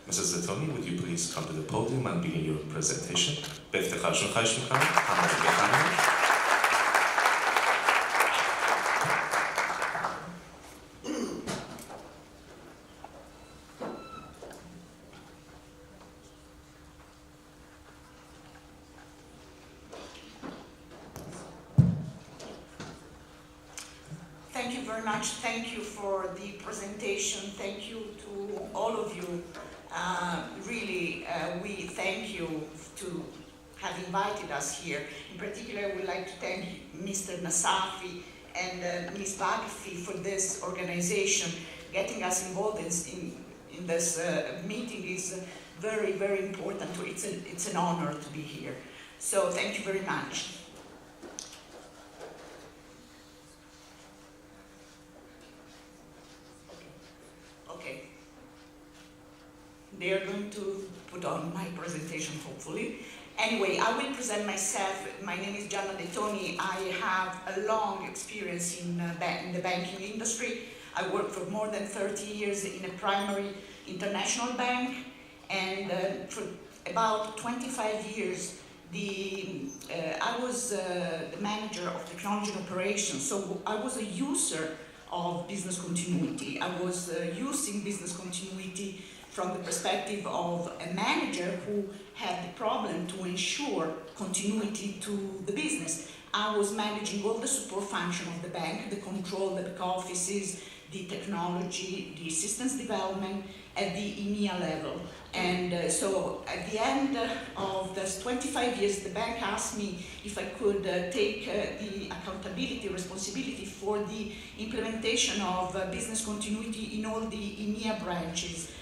Mrs. Detoni, would you please come to the podium and begin your presentation? بافتخار شون خواهش میکنم. همه بفرمایید. Thank you very much. Thank you for the presentation. Thank you to all of you. Really, we thank you to have invited us here. In particular, I would like to thank Mr. Nasafi and Ms. Bagfi for this organization. Getting us involved in this meeting is very, very important. It's an honor to be here. So thank you very much. They are going to put on my presentation, hopefully. Anyway, I will present myself. My name is Gianna Detoni. I have a long experience in the banking industry. I worked for more than 30 years in a primary international bank, and for about 25 years, I was the manager of technology and operations. So I was a user of business continuity. I was using business continuity from the perspective of a manager who had the problem to ensure continuity to the business. I was managing all the support function of the bank, the control, the back offices, the technology, the systems development at the EMEA level. And so at the end of those 25 years, the bank asked me if I could take the accountability, responsibility for the implementation of business continuity in all the EMEA branches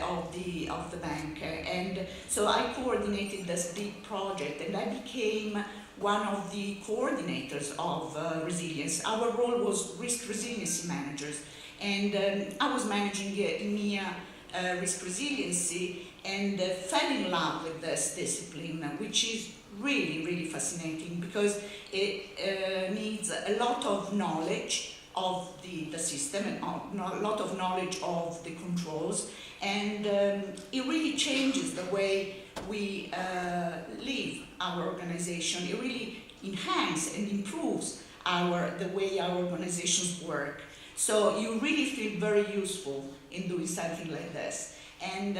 of the bank. And so I coordinated this big project, and I became one of the coordinators of resilience. Our role was risk resiliency managers, and I was managing EMEA risk resiliency and fell in love with this discipline, which is really, really fascinating because it needs a lot of knowledge of the system and a lot of knowledge of the controls, and it really changes the way we live our organization. It really enhances and improves the way our organizations work. So you really feel very useful in doing something like this. And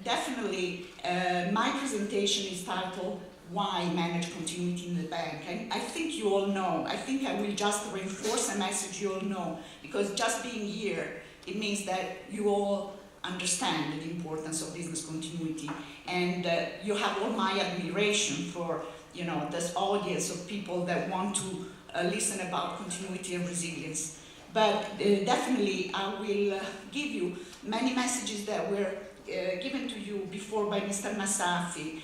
definitely my presentation is titled Why Manage Continuity in the Bank? And I think you all know. I think I will just reinforce a message you all know, because just being here, it means that you all understand the importance of business continuity, and you have all my admiration for this audience of people that want to listen about continuity and resilience. But definitely I will give you many messages that were given to you before by Mr. Nasafi.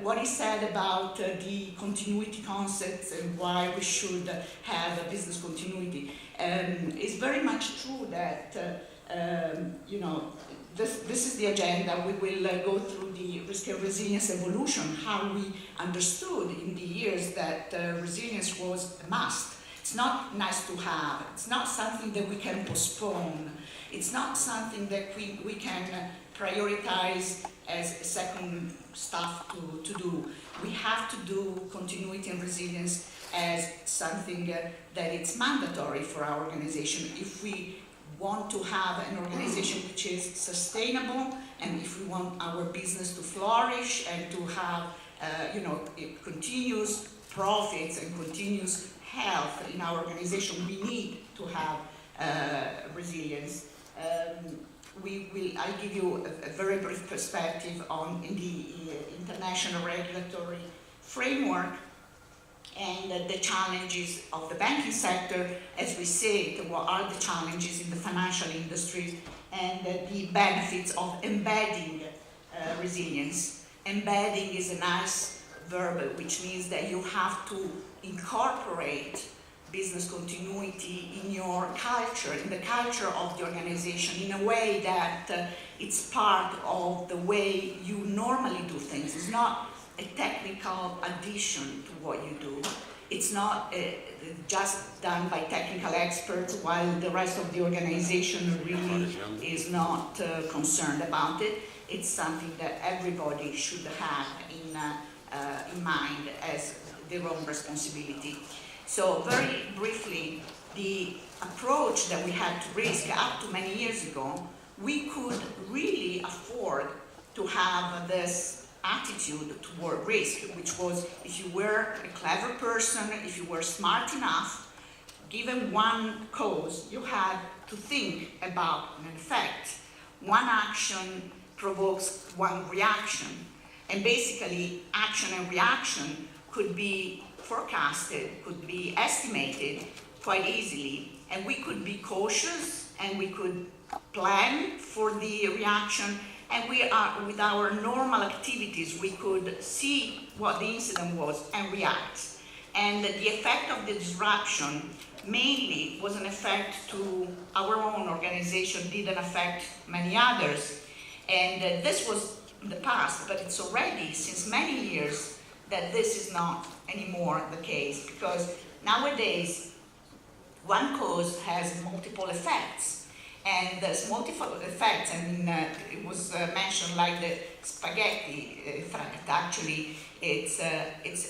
What he said about the continuity concepts and why we should have a business continuity is very much true that this is the agenda. We will go through the risk and resilience evolution, how we understood in the years that resilience was a must. It's not nice to have. It's not something that we can postpone. It's not something that we can prioritize as second stuff to do. We have to do continuity and resilience as something that it's mandatory for our organization if we want to have an organization which is sustainable, and if we want our business to flourish and to have continuous profits and continuous health in our organization, we need to have resilience. I'll give you a very brief perspective on the international regulatory framework and the challenges of the banking sector, as we say, what are the challenges in the financial industry, and the benefits of embedding resilience. Embedding is a nice verb, which means that you have to incorporate business continuity in your culture, in the culture of the organization, in a way that it's part of the way you normally do things. It's not a technical addition to what you do. It's not just done by technical experts, while the rest of the organization really is not concerned about it. It's something that everybody should have in mind as their own responsibility. So very briefly, the approach that we had to risk up to many years ago, we could really afford to have this attitude toward risk, which was, if you were a clever person, if you were smart enough, given one cause, you had to think about an effect. One action provokes one reaction, and basically action and reaction could be forecasted, could be estimated quite easily, and we could be cautious and we could plan for the reaction, and with our normal activities we could see what the incident was and react. And the effect of the disruption mainly was an effect to our own organization, didn't affect many others. And this was in the past, but it's already since many years that this is not anymore the case, because nowadays one cause has multiple effects. And there's multiple effects, and it was mentioned like the spaghetti threat. Actually, it's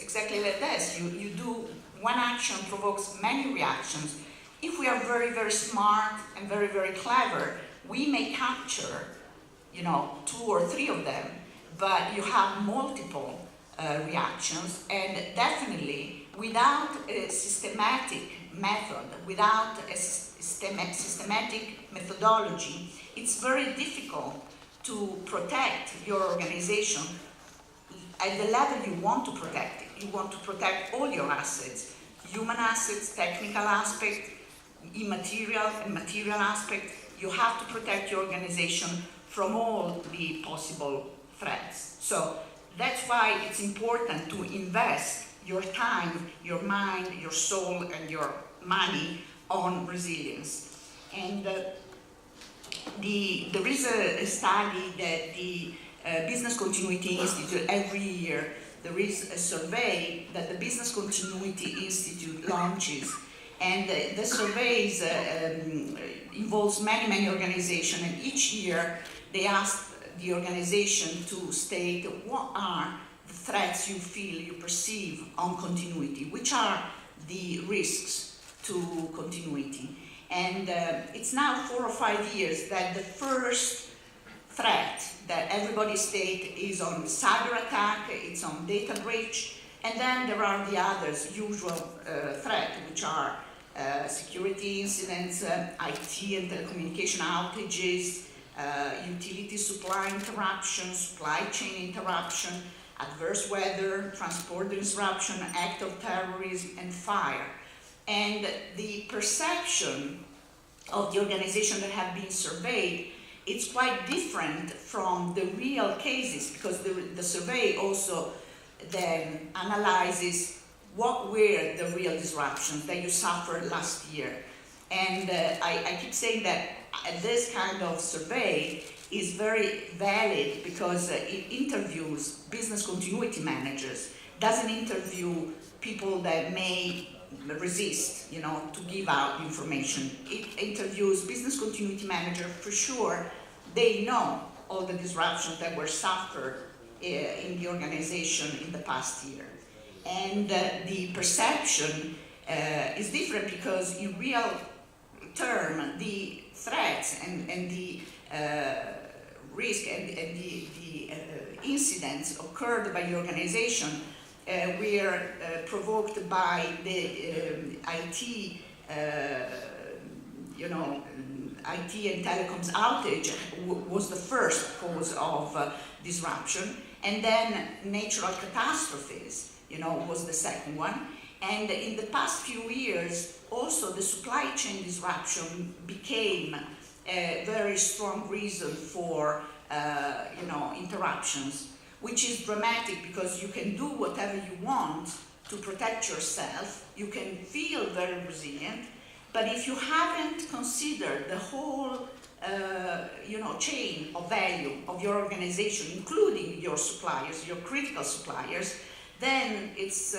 exactly like this. You do one action provokes many reactions. If we are very, very smart and very, very clever, we may capture, 2 or 3 of them, but you have multiple reactions, and definitely without a systematic method, without a systematic methodology, it's very difficult to protect your organization at the level you want to protect it. You want to protect all your assets, human assets, technical aspect, immaterial and material aspect. You have to protect your organization from all the possible threats. So that's why it's important to invest your time, your mind, your soul, and your money on resilience. And there is a study that the Business Continuity Institute, every year, there is a survey that the Business Continuity Institute launches. And the surveys involves many organizations, and each year they ask the organization to state what are the threats you feel, you perceive on continuity, which are the risks to continuity. And it's now 4 or 5 years that the first threat that everybody states is on cyber attack, it's on data breach, and then there are the others, usual threats, which are security incidents, IT and telecommunication outages, utility supply interruption, supply chain interruption, adverse weather, transport disruption, act of terrorism, and fire. And the perception of the organization that have been surveyed, it's quite different from the real cases, because the survey also then analyzes what were the real disruptions that you suffered last year. And I keep saying that this kind of survey is very valid because it interviews business continuity managers, doesn't interview people that may resist, to give out information. It interviews business continuity manager for sure. They know all the disruptions that were suffered in the organization in the past year. And the perception is different because in real term, the threats and the risk and the incidents occurred by the organization were provoked by the IT, IT and telecoms outage was the first cause of disruption, and then natural catastrophes, was the second one. And in the past few years, also the supply chain disruption became a very strong reason for, interruptions, which is dramatic because you can do whatever you want to protect yourself. You can feel very resilient, but if you haven't considered the whole, chain of value of your organization, including your suppliers, your critical suppliers, then it's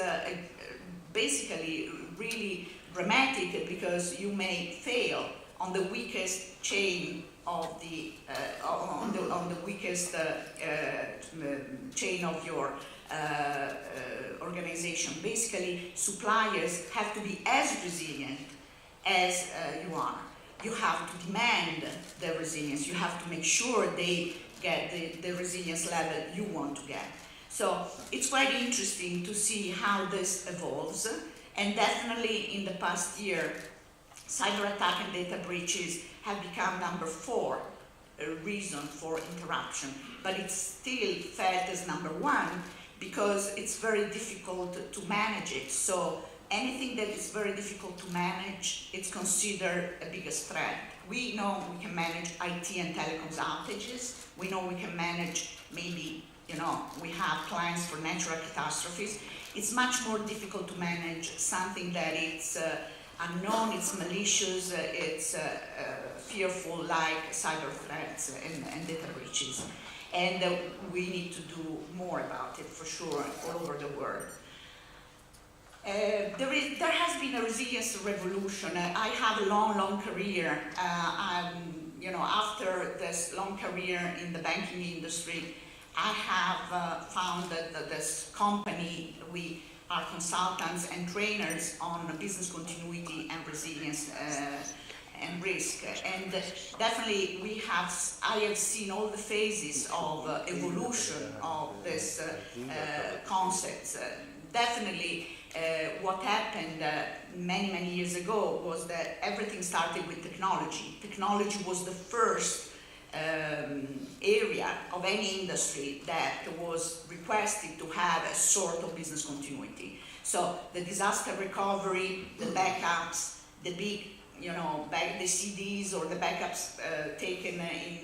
basically really dramatic because you may fail on the weakest chain of the weakest chain of your organization. Basically, suppliers have to be as resilient as you are. You have to demand the resilience. You have to make sure they get the resilience level you want to get. So it's quite interesting to see how this evolves. And definitely in the past year, cyber attack and data breaches have become number 4 reason for interruption. But it's still felt as number 1 because it's very difficult to manage it. So anything that is very difficult to manage, it's considered a biggest threat. We know we can manage IT and telecoms outages. We know we can manage maybe, we have clients for natural catastrophes. It's much more difficult to manage something that it's unknown, it's malicious, it's fearful, like cyber threats and data breaches. And we need to do more about it for sure all over the world. There has been a resilience revolution. I have a long career. After this long career in the banking industry, I have founded this company. We are consultants and trainers on business continuity and resilience and risk. And definitely I have seen all the phases of evolution of this concepts. Definitely what happened many years ago was that everything started with technology. Technology was the first area of any industry that was requested to have a sort of business continuity. So the disaster recovery, the backups, the big, the CDs or the backups taken in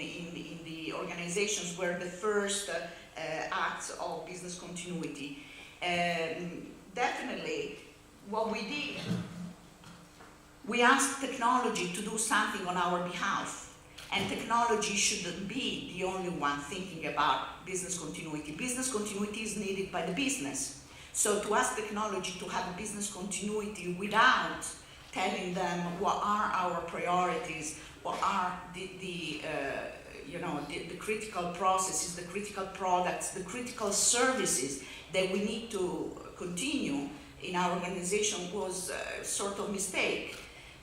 the organizations were the first acts of business continuity. Definitely, what we did, we asked technology to do something on our behalf. And technology shouldn't be the only one thinking about business continuity. Business continuity is needed by the business. So to ask technology to have a business continuity without telling them what are our priorities, what are the critical processes, the critical products, the critical services that we need to continue in our organization was a sort of mistake.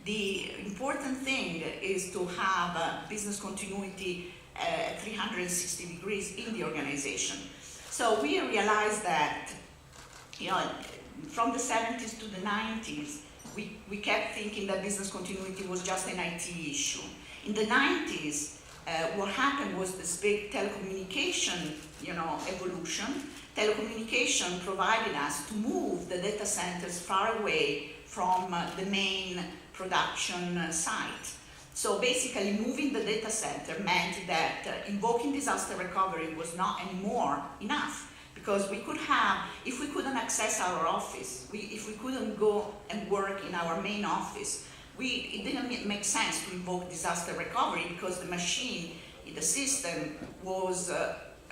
The important thing is to have business continuity at 360 degrees in the organization. So we realized that, from the 70s to the 90s, we kept thinking that business continuity was just an IT issue. In the 90s, what happened was this big telecommunication, evolution. Telecommunication provided us to move the data centers far away from the main production site. So basically moving the data center meant that invoking disaster recovery was not anymore enough, because we could have, if we couldn't access our office, if we couldn't go and work in our main office, it didn't make sense to invoke disaster recovery, because the machine, the system was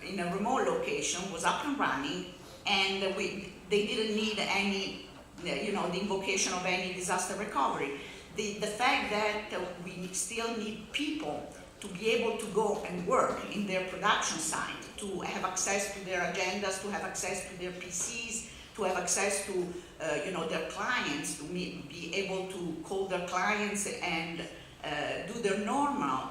in a remote location, was up and running, and they didn't need any, the invocation of any disaster recovery. The fact that we still need people to be able to go and work in their production site, to have access to their agendas, to have access to their PCs, to have access to their clients, to be able to call their clients and do their normal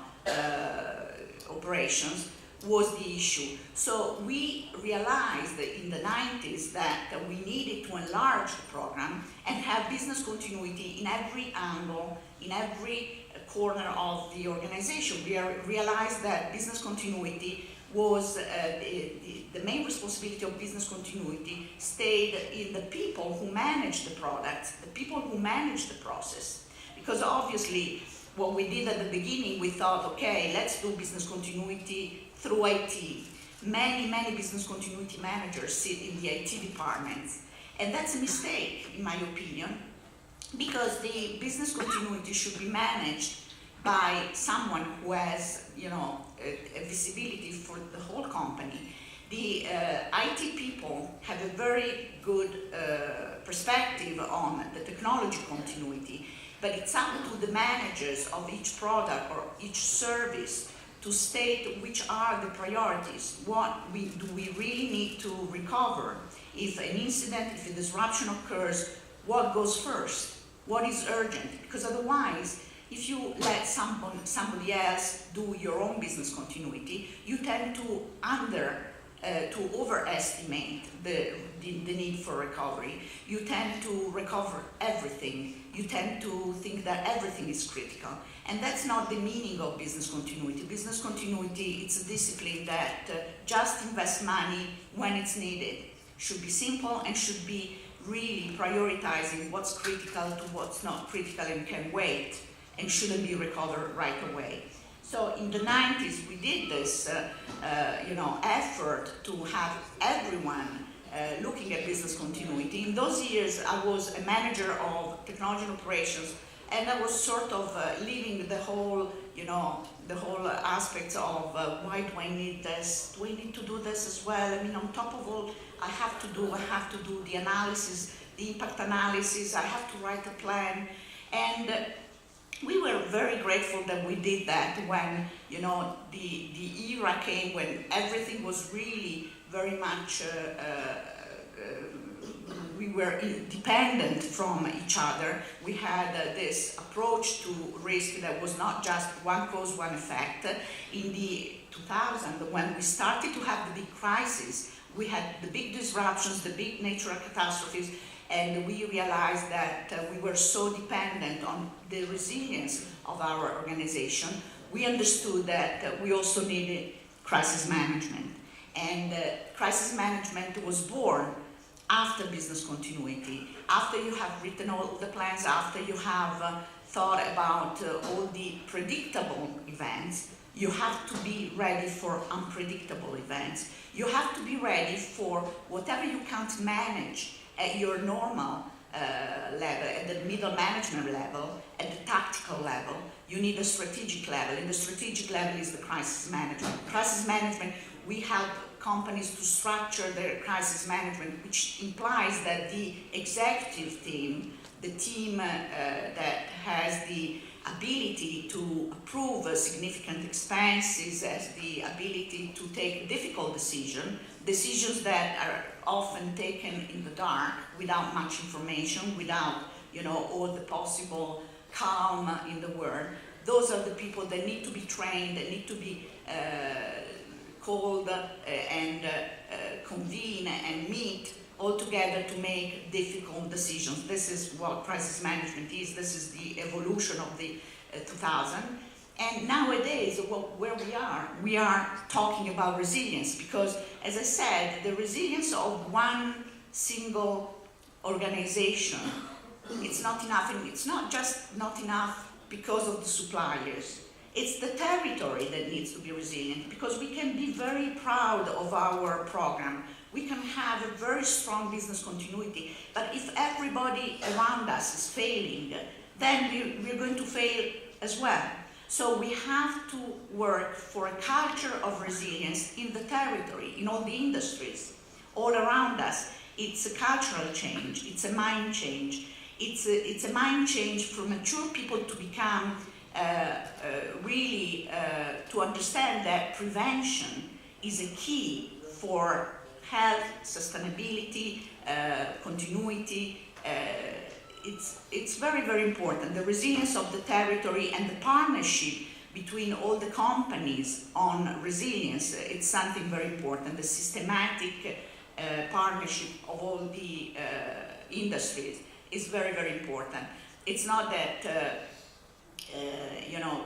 operations, was the issue. So we realized in the 90s that we needed to enlarge the program and have business continuity in every angle, in every corner of the organization. We realized that business continuity was the main responsibility of business continuity stayed in the people who manage the product, the people who manage the process. Because obviously, what we did at the beginning, we thought, okay, let's do business continuity through IT. Many business continuity managers sit in the IT departments. And that's a mistake, in my opinion, because the business continuity should be managed by someone who has, a visibility for the whole company. The IT people have a very good perspective on the technology continuity, but it's up to the managers of each product or each service to state which are the priorities. What do we really need to recover? If an incident, if a disruption occurs, what goes first? What is urgent? Because otherwise, if you let somebody else do your own business continuity, you tend to overestimate the need for recovery. You tend to recover everything. You tend to think that everything is critical. And that's not the meaning of business continuity. Business continuity, it's a discipline that just invests money when it's needed. Should be simple and should be really prioritizing what's critical to what's not critical and can wait and shouldn't be recovered right away. So in the 90s, we did this effort to have everyone looking at business continuity. In those years, I was a manager of technology and operations, and I was sort of leading the whole, the whole aspects of why do I need this? Do I need to do this as well? I mean, on top of all I have to do the analysis, the impact analysis, I have to write a plan. And we were very grateful that we did that when, the era came when everything was really very much, we were dependent from each other. We had this approach to risk that was not just one cause, one effect. In the 2000s, when we started to have the big crisis, we had the big disruptions, the big natural catastrophes, and we realized that we were so dependent on the resilience of our organization. We understood that we also needed crisis management. And crisis management was born after business continuity, after you have written all the plans, after you have thought about all the predictable events. You have to be ready for unpredictable events. You have to be ready for whatever you can't manage at your normal level, at the middle management level, at the tactical level. You need a strategic level, and the strategic level is the crisis management. Crisis management, we help companies to structure their crisis management, which implies that the executive team, the team that has the ability to approve significant expenses, has the ability to take difficult decisions that are often taken in the dark without much information, without all the possible calm in the world. Those are the people that need to be trained, that need to be called and convene and meet all together to make difficult decisions. This is what crisis management is. This is the evolution of the 2000. And nowadays, where we are talking about resilience, because, as I said, the resilience of one single organization, it's not enough. And it's not just not enough because of the suppliers. It's the territory that needs to be resilient, because we can be very proud of our program. We can have a very strong business continuity, but if everybody around us is failing, then we're going to fail as well. So we have to work for a culture of resilience in the territory, in all the industries, all around us. It's a cultural change, it's a mind change. It's a mind change for mature people to become really to understand that prevention is a key for health, sustainability, continuity. It's very, very important. The resilience of the territory and the partnership between all the companies on resilience, it's something very important. The systematic partnership of all the industries is very, very important. It's not that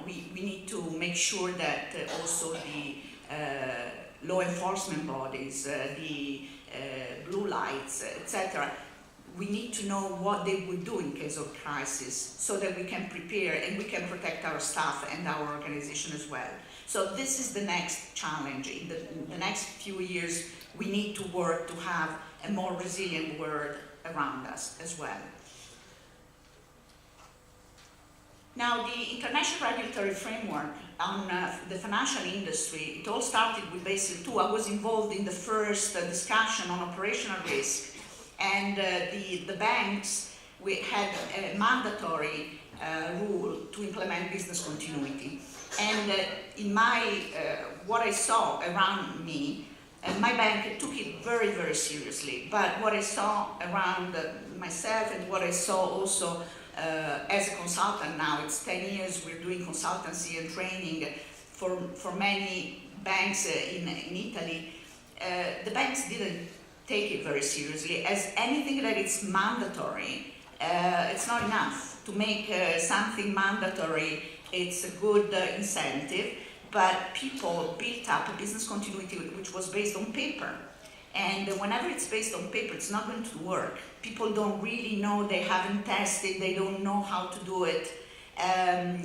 we need to make sure that also the law enforcement bodies, the blue lights, etc., we need to know what they would do in case of crisis so that we can prepare and we can protect our staff and our organization as well. So this is the next challenge. In the next few years, we need to work to have a more resilient world around us as well. Now, the international regulatory framework on the financial industry, it all started with Basel II. I was involved in the first discussion on operational risk, and the banks, we had a mandatory rule to implement business continuity. And in my, what I saw around me, my bank took it very, very seriously. But what I saw around myself and what I saw also as a consultant now, it's 10 years we're doing consultancy and training for many banks in Italy. The banks didn't take it very seriously as anything that it's mandatory. It's not enough to make something mandatory. It's a good incentive, but people built up a business continuity which was based on paper. And whenever it's based on paper, it's not going to work. People don't really know, they haven't tested, they don't know how to do it.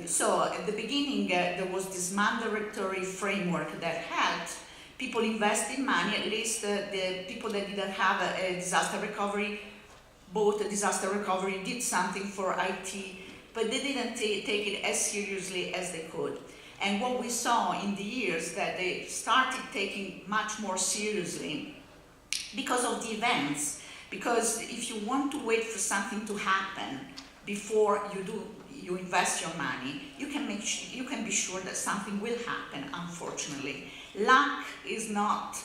So at the beginning, there was this mandatory framework that helped people invest in money, at least the people that didn't have a disaster recovery, bought a disaster recovery, did something for IT, but they didn't take it as seriously as they could. And what we saw in the years that they started taking much more seriously because of the events. Because if you want to wait for something to happen before you invest your money, you can be sure that something will happen, unfortunately. Luck is not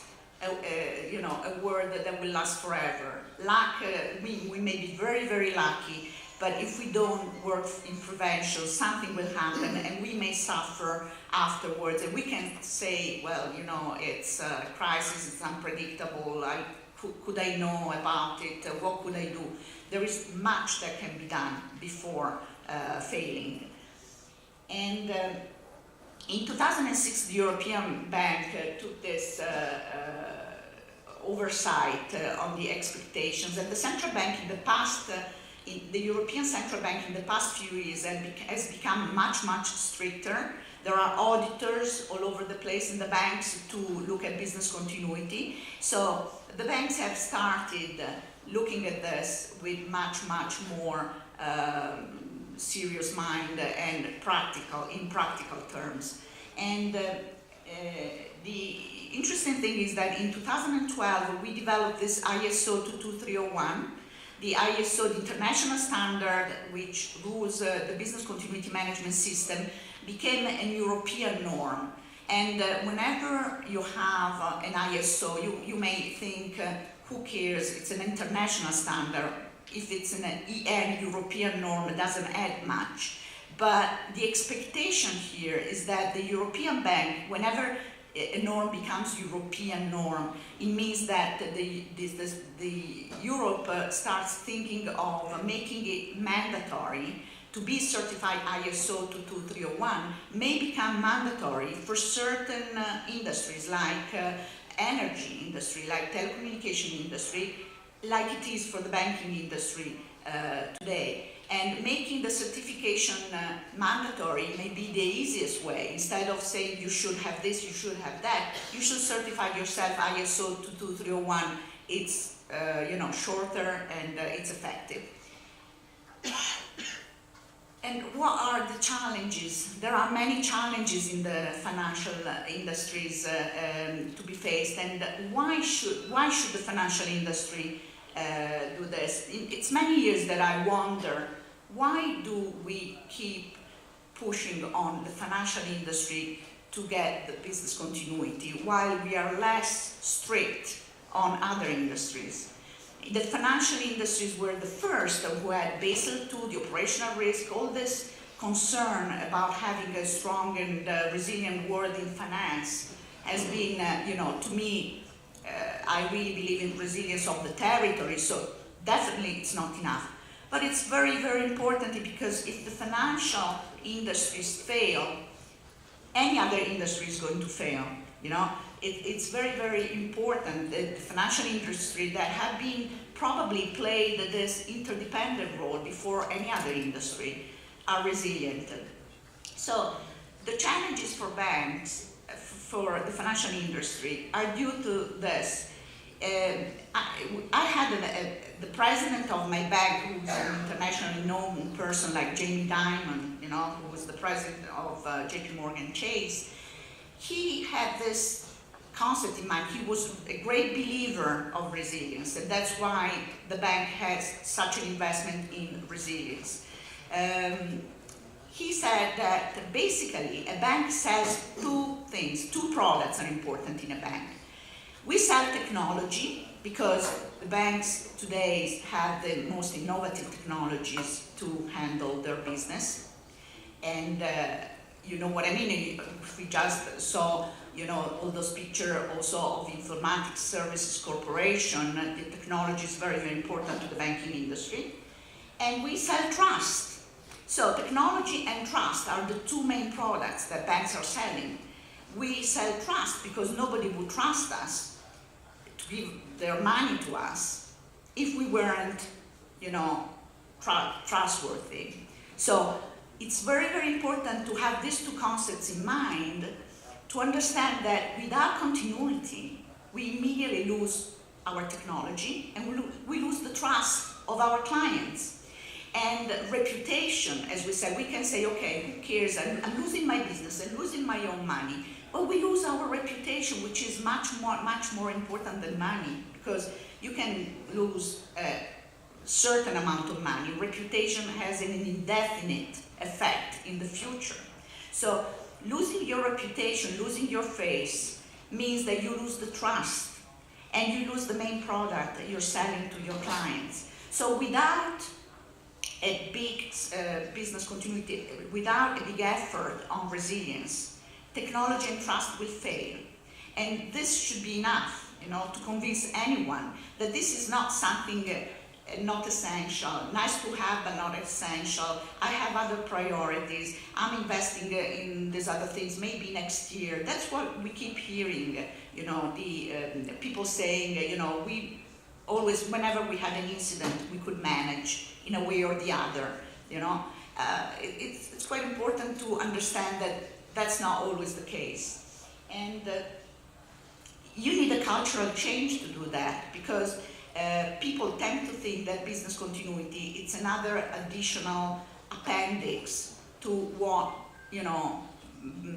a word that will last forever. Luck, we may be very, very lucky, but if we don't work in prevention, something will happen and we may suffer afterwards. And we can say, well, it's a crisis, it's unpredictable, could I know about it, what could I do? There is much that can be done before failing. And in 2006, the European Bank took this oversight on the expectations, and the central bank in the past, the European Central Bank in the past few years has become much, much stricter. There are auditors all over the place in the banks to look at business continuity. So the banks have started looking at this with much, much more serious mind and in practical terms. And the interesting thing is that in 2012, we developed this ISO 22301, the ISO, the international standard which rules the business continuity management system, became a European norm. And whenever you have an ISO, you may think, who cares, it's an international standard. If it's an EN, European norm, it doesn't add much. But the expectation here is that the European Bank, whenever a norm becomes European norm, it means that the Europe starts thinking of making it mandatory to be certified ISO 22301, may become mandatory for certain industries like energy industry, like telecommunication industry, like it is for the banking industry today. And making the certification mandatory may be the easiest way. Instead of saying you should have this, you should have that, you should certify yourself ISO 22301. It's shorter and it's effective. And what are the challenges? There are many challenges in the financial industries to be faced, and why should the financial industry do this? It's many years that I wonder, why do we keep pushing on the financial industry to get the business continuity while we are less strict on other industries? The financial industries were the first who had Basel II, the operational risk, all this concern about having a strong and resilient world in finance has been, to me, I really believe in resilience of the territory, so definitely it's not enough. But it's very, very important because if the financial industries fail, any other industry is going to fail, It's very, very important that the financial industry that have been probably played this interdependent role before any other industry are resilient. So the challenges for banks, for the financial industry, are due to this. I had the president of my bank, who's an internationally known person like Jamie Dimon, you know, who was the president of JP Morgan Chase. He had this concept in mind. He was a great believer of resilience, and that's why the bank has such an investment in resilience. He said that basically a bank sells two things, two products are important in a bank. We sell technology because the banks today have the most innovative technologies to handle their business. And you know what I mean? We just saw, you know, all those pictures also of Informatics Services Corporation. The technology is very, very important to the banking industry. And we sell trust. So technology and trust are the two main products that banks are selling. We sell trust because nobody would trust us to give their money to us if we weren't, you know, trustworthy. So it's very, very important to have these two concepts in mind to understand that without continuity, we immediately lose our technology and we lose the trust of our clients. And reputation, as we said, we can say, okay, who cares? I'm losing my business, I'm losing my own money. But we lose our reputation, which is much more important than money, because you can lose a certain amount of money. Reputation has an indefinite effect in the future. So losing your reputation, losing your face, means that you lose the trust and you lose the main product that you're selling to your clients. So without a big business continuity, without a big effort on resilience, technology and trust will fail. And this should be enough, you know, to convince anyone that this is not something not essential, nice to have but not essential. I have other priorities. I'm investing in these other things, maybe next year. That's what we keep hearing, you know, the people saying, you know, we always, whenever we had an incident, we could manage in a way or the other, you know. It's quite important to understand that that's not always the case. And you need a cultural change to do that, because people tend to think that business continuity, it's another additional appendix to what, you know,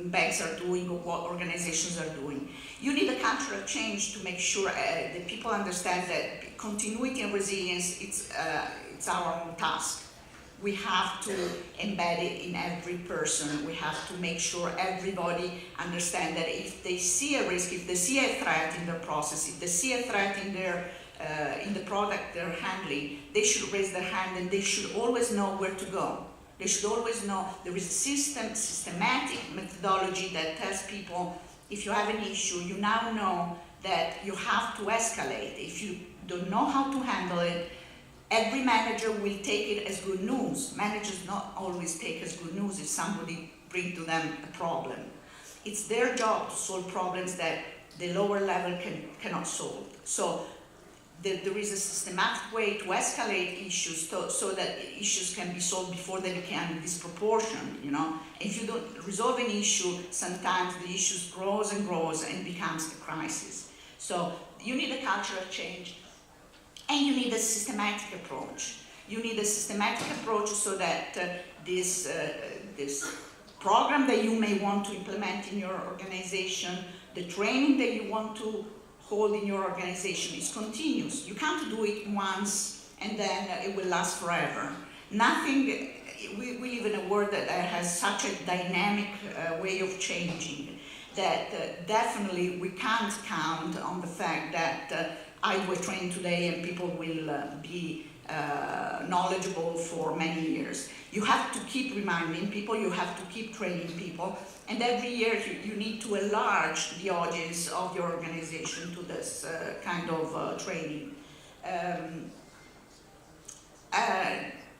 banks are doing or what organizations are doing. You need a cultural change to make sure that people understand that continuity and resilience, it's our own task. We have to embed it in every person. We have to make sure everybody understands that if they see a risk, if they see a threat in their process, if they see a threat in their in the product they're handling, they should raise their hand and they should always know where to go. They should always know there is a systematic methodology that tells people, if you have an issue, you now know that you have to escalate. If you don't know how to handle it, every manager will take it as good news. Managers not always take as good news if somebody brings to them a problem. It's their job to solve problems that the lower level cannot solve. So there is a systematic way to escalate issues so that issues can be solved before they become disproportionate, you know. If you don't resolve an issue, sometimes the issue grows and becomes a crisis. So you need a cultural change, and you need a systematic approach. You need a systematic approach so that this program that you may want to implement in your organization, the training that you want to hold in your organization is continuous. You can't do it once and then it will last forever. Nothing, we live in a world that has such a dynamic way of changing that definitely we can't count on the fact that I do a training today and people will be knowledgeable for many years. You have to keep reminding people, you have to keep training people, and every year you need to enlarge the audience of your organization to this kind of training.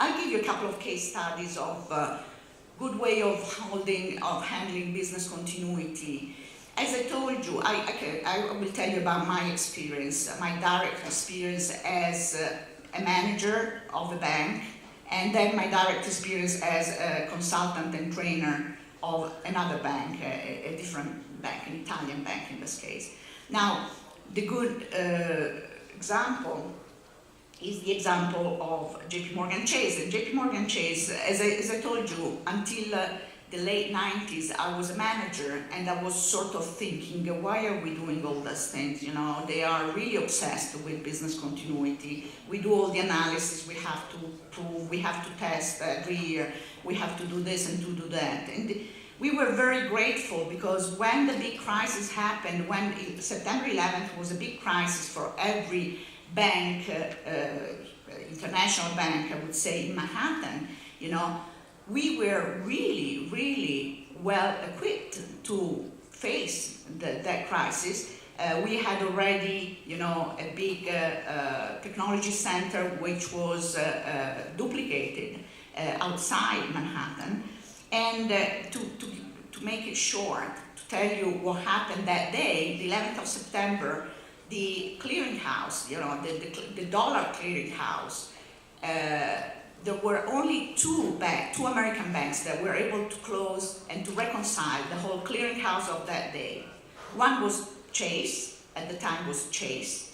I'll give you a couple of case studies of good way of handling business continuity. As I told you, I will tell you about my experience, my direct experience as a manager of a bank, and then my direct experience as a consultant and trainer of another bank, a different bank, an Italian bank in this case. Now, the good example is the example of JP Morgan Chase. And JP Morgan Chase, as I told you, until the late 90s, I was a manager, and I was sort of thinking, why are we doing all these things? You know, they are really obsessed with business continuity. We do all the analysis, we have to prove, we have to test every year, we have to do this and to do that. And we were very grateful, because when the big crisis happened, when September 11th was a big crisis for every bank, international bank, I would say, in Manhattan, you know, we were really, really well equipped to face that crisis. We had already, you know, a big technology center which was duplicated outside Manhattan. And to make it short, to tell you what happened that day, the 11th of September, the clearinghouse, you know, the dollar clearinghouse, there were only two American banks that were able to close and to reconcile the whole clearinghouse of that day. One was Chase, at the time was Chase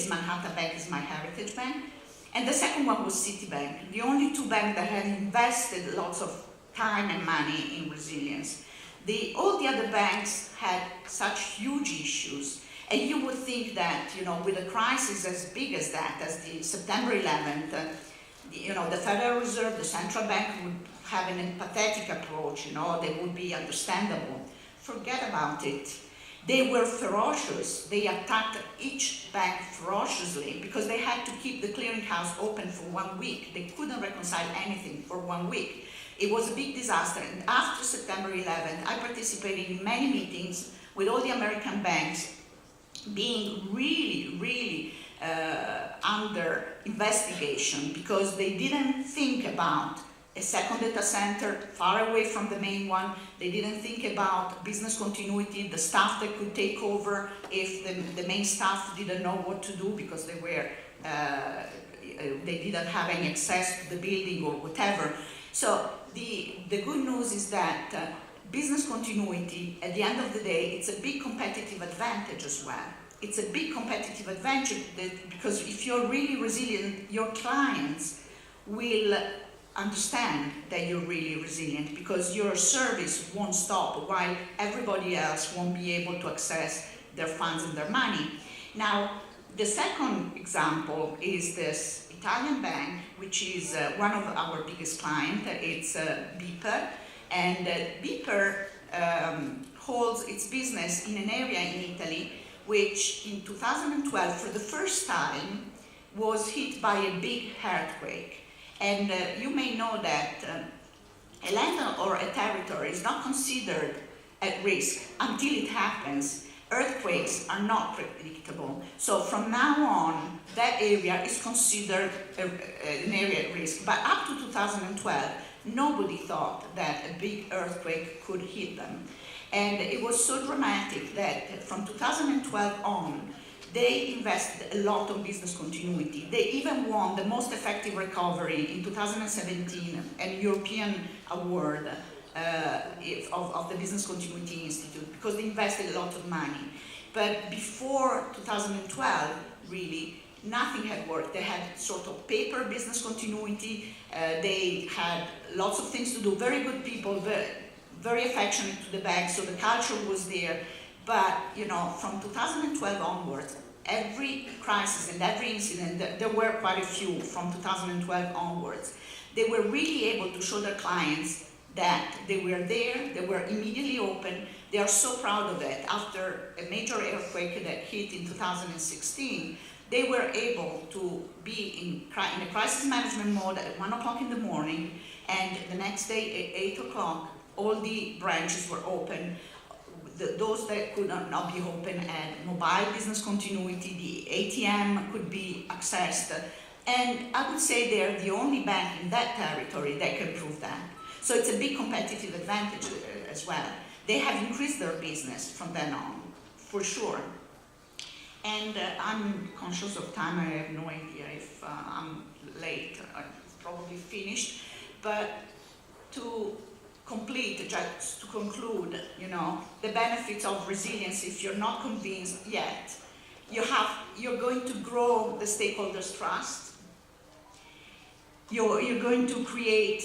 Manhattan Bank is my heritage bank, and the second one was Citibank, the only two banks that had invested lots of time and money in resilience. All the other banks had such huge issues, and you would think that, you know, with a crisis as big as that, as the September 11th, you know, the Federal Reserve, the central bank would have an empathetic approach, you know, they would be understandable. Forget about it. They were ferocious. They attacked each bank ferociously because they had to keep the clearinghouse open for 1 week. They couldn't reconcile anything for 1 week. It was a big disaster. And after September 11th, I participated in many meetings with all the American banks being really, really under investigation, because they didn't think about a second data center far away from the main one. They didn't think about business continuity, the staff that could take over if the main staff didn't know what to do because they didn't have any access to the building or whatever. So the good news is that business continuity, at the end of the day, it's a big competitive advantage as well. It's a big competitive advantage because if you're really resilient, your clients will understand that you're really resilient, because your service won't stop while everybody else won't be able to access their funds and their money. Now, the second example is this Italian bank, which is one of our biggest clients. It's BPER, and BPER holds its business in an area in Italy which in 2012, for the first time, was hit by a big earthquake. And you may know that a land or a territory is not considered at risk until it happens. Earthquakes are not predictable. So from now on, that area is considered an area at risk. But up to 2012, nobody thought that a big earthquake could hit them. And it was so dramatic that from 2012 on, they invested a lot on business continuity. They even won the most effective recovery in 2017, an European award of the Business Continuity Institute, because they invested a lot of money. But before 2012, really, nothing had worked. They had sort of paper business continuity. They had lots of things to do, very good people, very affectionate to the bank, so the culture was there. But, you know, from 2012 onwards, every crisis and every incident, there were quite a few from 2012 onwards, they were really able to show their clients that they were there, they were immediately open. They are so proud of it. After a major earthquake that hit in 2016, they were able to be in a crisis management mode at 1 o'clock in the morning, and the next day at 8 o'clock, all the branches were open. Those that could not be open had mobile business continuity, the ATM could be accessed. And I would say they're the only bank in that territory that can prove that. So it's a big competitive advantage as well. They have increased their business from then on, for sure. And I'm conscious of time. I have no idea if I'm late. I'm probably finished. But to conclude, you know, the benefits of resilience, if you're not convinced yet, You're going to grow the stakeholders' trust. You're going to create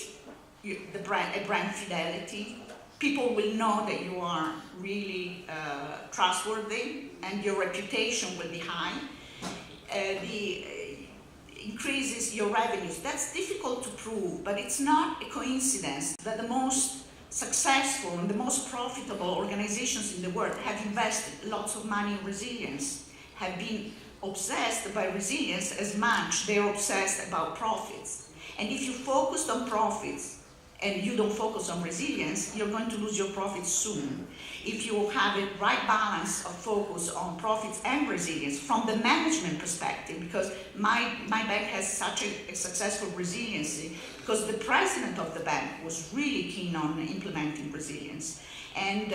a brand fidelity. People will know that you are really trustworthy, and your reputation will be high. Increases your revenues. That's difficult to prove, but it's not a coincidence that the most successful and the most profitable organizations in the world have invested lots of money in resilience, have been obsessed by resilience as much they're obsessed about profits. And if you focused on profits and you don't focus on resilience, you're going to lose your profits soon. If you have a right balance of focus on profits and resilience from the management perspective, because my bank has such a successful resiliency, because the president of the bank was really keen on implementing resilience. And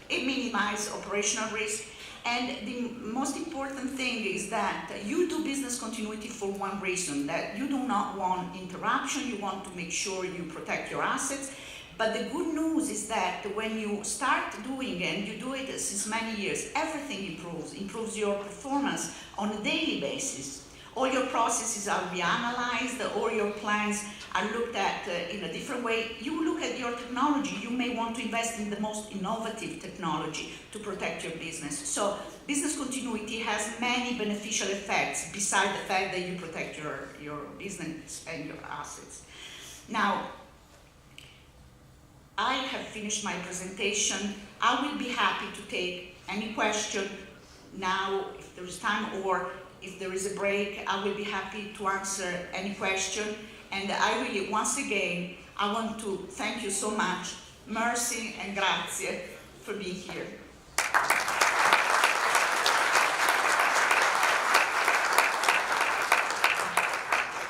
it minimizes operational risk. And the most important thing is that you do business continuity for one reason, that you do not want interruption, you want to make sure you protect your assets. But the good news is that when you start doing it, and you do it since many years, everything improves your performance on a daily basis. All your processes are reanalyzed, all your plans are looked at in a different way. You look at your technology, you may want to invest in the most innovative technology to protect your business. So business continuity has many beneficial effects besides the fact that you protect your business and your assets. Now, I have finished my presentation. I will be happy to take any question now if there is time, or if there is a break, I will be happy to answer any question. And I really, once again, I want to thank you so much. Merci and grazie for being here.